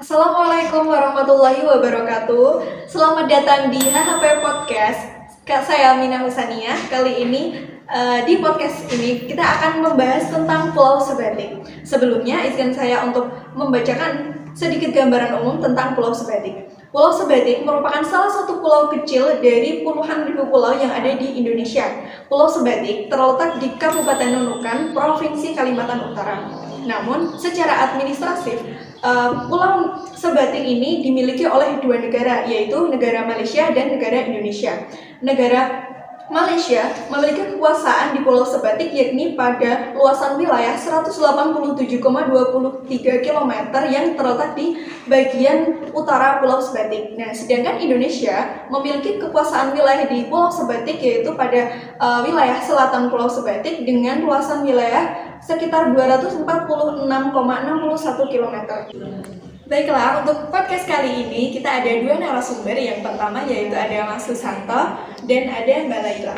Assalamualaikum warahmatullahi wabarakatuh. Selamat datang di HHP Podcast. Saya Mina Husaniah. Kali ini di podcast ini kita akan membahas tentang Pulau Sebatik. Sebelumnya izinkan saya untuk membacakan sedikit gambaran umum tentang Pulau Sebatik. Pulau Sebatik merupakan salah satu pulau kecil dari puluhan ribu pulau yang ada di Indonesia. Pulau Sebatik terletak di Kabupaten Nunukan, Provinsi Kalimantan Utara. Namun, secara administratif, Pulau Sebatik ini dimiliki oleh dua negara, yaitu negara Malaysia dan negara Indonesia. Negara Malaysia memiliki kekuasaan di Pulau Sebatik yakni pada luasan wilayah 187,23 km yang terletak di bagian utara Pulau Sebatik. Nah, sedangkan Indonesia memiliki kekuasaan wilayah di Pulau Sebatik yaitu pada wilayah selatan Pulau Sebatik dengan luasan wilayah sekitar 246,61 km. Baiklah, untuk podcast kali ini kita ada dua narasumber. Yang pertama yaitu ada Mas Susanto dan ada Mbak Laila.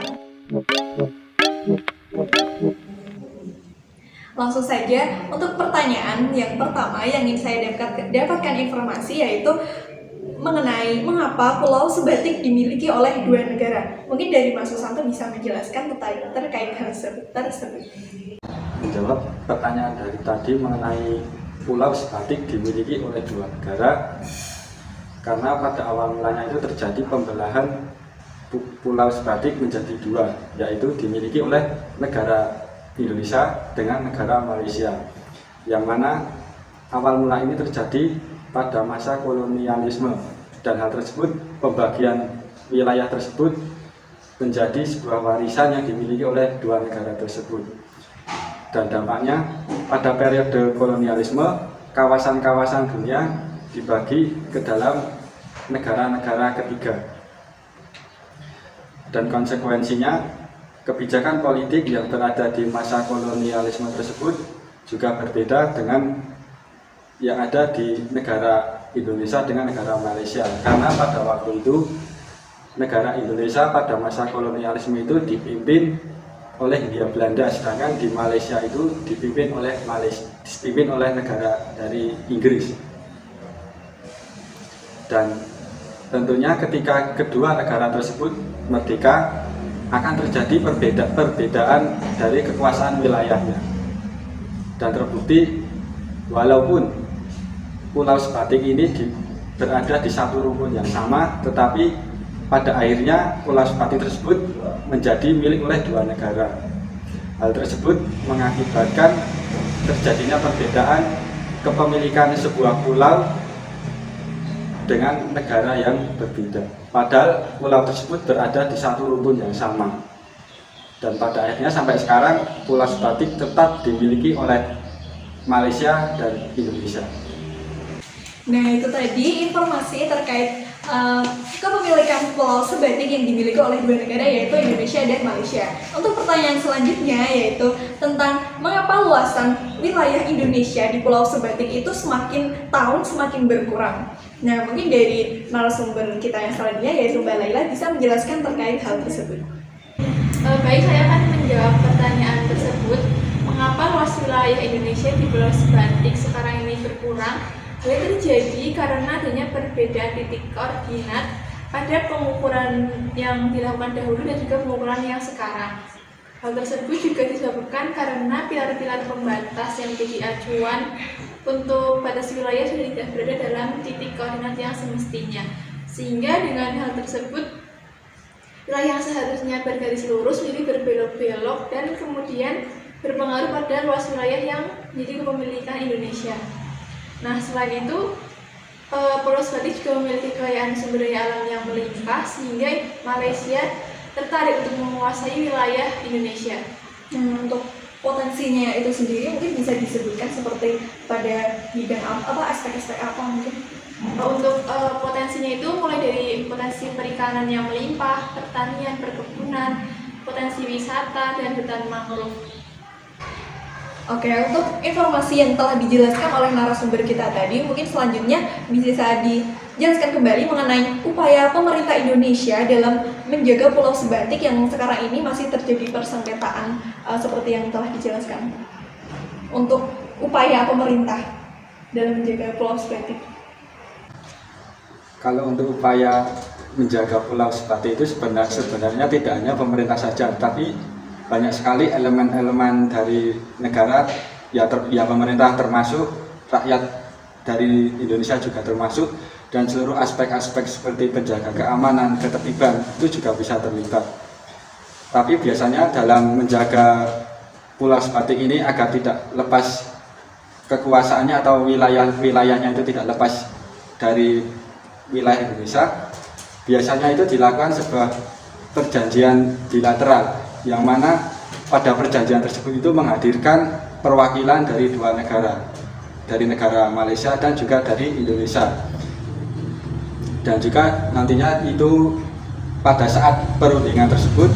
Langsung saja untuk pertanyaan yang pertama yang ingin saya dapatkan informasi yaitu mengenai mengapa Pulau Sebatik dimiliki oleh dua negara. Mungkin dari Mas Susanto bisa menjelaskan terkait hal tersebut. Menjawab pertanyaan dari tadi mengenai Pulau Sebatik dimiliki oleh dua negara karena pada awal mulanya itu terjadi pembelahan Pulau Sebatik menjadi dua, yaitu dimiliki oleh negara Indonesia dengan negara Malaysia, yang mana awal mula ini terjadi pada masa kolonialisme, dan hal tersebut pembagian wilayah tersebut menjadi sebuah warisan yang dimiliki oleh dua negara tersebut. Dan dampaknya pada periode kolonialisme, kawasan-kawasan dunia dibagi ke dalam negara-negara ketiga. Dan konsekuensinya, kebijakan politik yang berada di masa kolonialisme tersebut juga berbeda dengan yang ada di negara Indonesia dengan negara Malaysia. Karena pada waktu itu, negara Indonesia pada masa kolonialisme itu dipimpin oleh Hindia Belanda, sedangkan di Malaysia itu dipimpin oleh negara dari Inggris. Dan tentunya ketika kedua negara tersebut merdeka akan terjadi perbedaan dari kekuasaan wilayahnya. Dan terbukti walaupun Pulau Sebatik ini berada di satu rumpun yang sama, tetapi pada akhirnya Pulau Sebatik tersebut menjadi milik oleh dua negara. Hal tersebut mengakibatkan terjadinya perbedaan kepemilikan sebuah pulau dengan negara yang berbeda. Padahal pulau tersebut berada di satu rumpun yang sama. Dan pada akhirnya sampai sekarang Pulau Sebatik tetap dimiliki oleh Malaysia dan Indonesia. Nah, itu tadi informasi terkait kepemilikan Pulau Sebatik yang dimiliki oleh dua negara yaitu Indonesia dan Malaysia. Untuk pertanyaan selanjutnya yaitu tentang mengapa luasan wilayah Indonesia di Pulau Sebatik itu semakin tahun semakin berkurang. Nah, mungkin dari narasumber kita yang selanjutnya yaitu Mbak Laila bisa menjelaskan terkait hal tersebut. Baik, saya akan menjawab pertanyaan tersebut. Mengapa luas wilayah Indonesia di Pulau Sebatik sekarang ini berkurang? Hal ini terjadi karena adanya perbedaan titik koordinat pada pengukuran yang dilakukan dahulu dan juga pengukuran yang sekarang. Hal tersebut juga disebabkan karena pilar-pilar pembatas yang menjadi acuan untuk batas wilayah sudah tidak berada dalam titik koordinat yang semestinya. Sehingga dengan hal tersebut, wilayah yang seharusnya bergaris lurus menjadi berbelok-belok dan kemudian berpengaruh pada luas wilayah yang menjadi kepemilikan Indonesia. Nah, selain itu, Pulau Sebatik juga memiliki kekayaan sumber daya alam yang melimpah sehingga Malaysia tertarik untuk menguasai wilayah Indonesia. Untuk potensinya itu sendiri mungkin bisa disebutkan seperti pada bidang apa aspek-aspek apa mungkin? Untuk potensinya itu mulai dari potensi perikanan yang melimpah, pertanian, perkebunan, potensi wisata, dan hutan mangrove. Oke, untuk informasi yang telah dijelaskan oleh narasumber kita tadi, mungkin selanjutnya bisa dijelaskan kembali mengenai upaya pemerintah Indonesia dalam menjaga Pulau Sebatik yang sekarang ini masih terjadi persengketaan seperti yang telah dijelaskan. Untuk upaya pemerintah dalam menjaga Pulau Sebatik. Kalau untuk upaya menjaga Pulau Sebatik itu sebenarnya tidak hanya pemerintah saja, tapi banyak sekali elemen-elemen dari negara, ya pemerintah termasuk, rakyat dari Indonesia juga termasuk, dan seluruh aspek-aspek seperti penjaga keamanan, ketertiban itu juga bisa terlibat. Tapi biasanya dalam menjaga Pulau Sebatik ini agar tidak lepas kekuasaannya atau wilayahnya itu tidak lepas dari wilayah Indonesia, biasanya itu dilakukan sebuah perjanjian bilateral yang mana pada perjanjian tersebut itu menghadirkan perwakilan dari dua negara, dari negara Malaysia dan juga dari Indonesia. Dan juga nantinya itu pada saat perundingan tersebut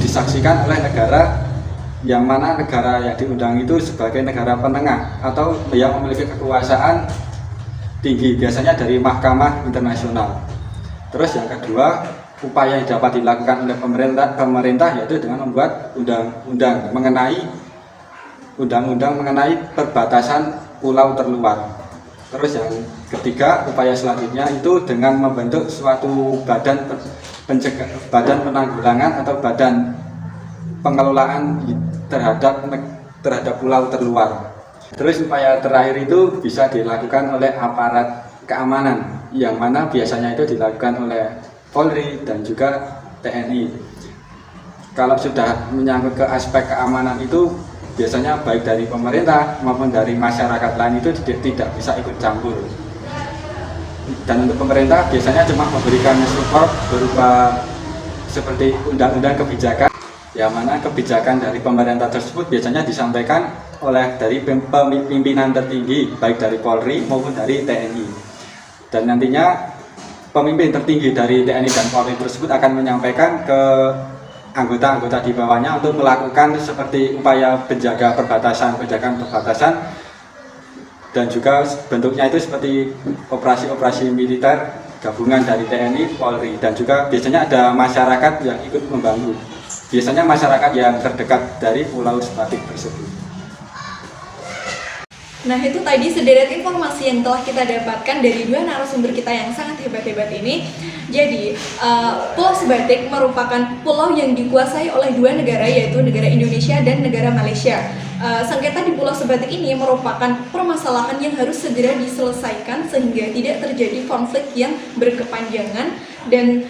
disaksikan oleh negara yang mana negara yang diundang itu sebagai negara penengah atau yang memiliki kekuasaan tinggi, biasanya dari Mahkamah Internasional. Terus yang kedua, upaya yang dapat dilakukan oleh pemerintah yaitu dengan membuat undang-undang mengenai perbatasan pulau terluar. Terus yang ketiga, upaya selanjutnya itu dengan membentuk suatu badan penanggulangan atau badan pengelolaan terhadap pulau terluar. Terus upaya terakhir itu bisa dilakukan oleh aparat keamanan, yang mana biasanya itu dilakukan oleh Polri dan juga TNI. Kalau sudah menyangkut ke aspek keamanan itu biasanya baik dari pemerintah maupun dari masyarakat lain itu tidak bisa ikut campur. Dan untuk pemerintah biasanya cuma memberikan support berupa seperti undang-undang kebijakan, yang mana kebijakan dari pemerintah tersebut biasanya disampaikan oleh dari pimpinan tertinggi baik dari Polri maupun dari TNI. Dan nantinya pemimpin tertinggi dari TNI dan Polri tersebut akan menyampaikan ke anggota-anggota di bawahnya untuk melakukan seperti upaya penjagaan perbatasan, dan juga bentuknya itu seperti operasi-operasi militer gabungan dari TNI, Polri, dan juga biasanya ada masyarakat yang ikut membantu. Biasanya masyarakat yang terdekat dari Pulau Sebatik tersebut. Nah, itu tadi sederet informasi yang telah kita dapatkan dari dua narasumber kita yang sangat hebat-hebat ini. Jadi, Pulau Sebatik merupakan pulau yang dikuasai oleh dua negara, yaitu negara Indonesia dan negara Malaysia. Sengketa di Pulau Sebatik ini merupakan permasalahan yang harus segera diselesaikan sehingga tidak terjadi konflik yang berkepanjangan dan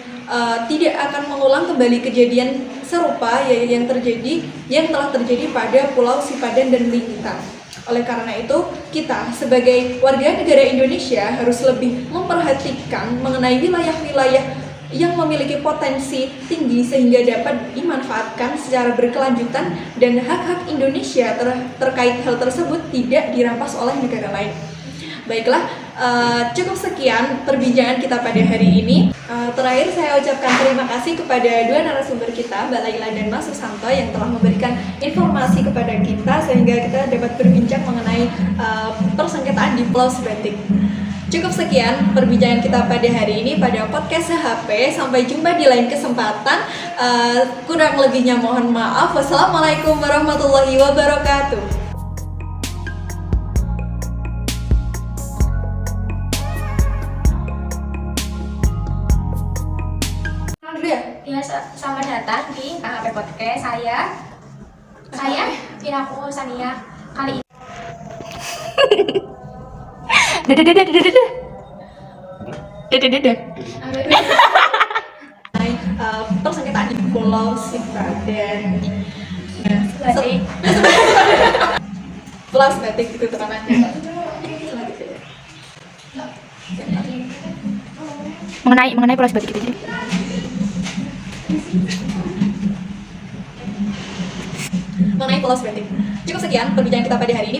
tidak akan mengulang kembali kejadian serupa yang telah terjadi pada Pulau Sipadan dan Bintan. Oleh karena itu, kita sebagai warga negara Indonesia harus lebih memperhatikan mengenai wilayah-wilayah yang memiliki potensi tinggi sehingga dapat dimanfaatkan secara berkelanjutan dan hak-hak Indonesia terkait hal tersebut tidak dirampas oleh negara lain. Baiklah, cukup sekian perbincangan kita pada hari ini. Terakhir saya ucapkan terima kasih kepada dua narasumber kita, Mbak Laila dan Mas Susanto, yang telah memberikan informasi kepada kita sehingga kita dapat berbincang mengenai persengketaan di Pulau Sebatik. Cukup sekian perbincangan kita pada hari ini pada podcast HP. Sampai jumpa di lain kesempatan. Kurang lebihnya mohon maaf. Wassalamualaikum warahmatullahi wabarakatuh. Ya, selamat datang di HP Podcast. Saya Vinaku Sania kali ini. Persengketaan di Pulau Sipadan. Pulau Sebatik itu tekanannya. Mengenai Pulau Sebatik itu. Mengenai Pulau Sebatik. Cukup sekian perbincangan kita pada hari ini.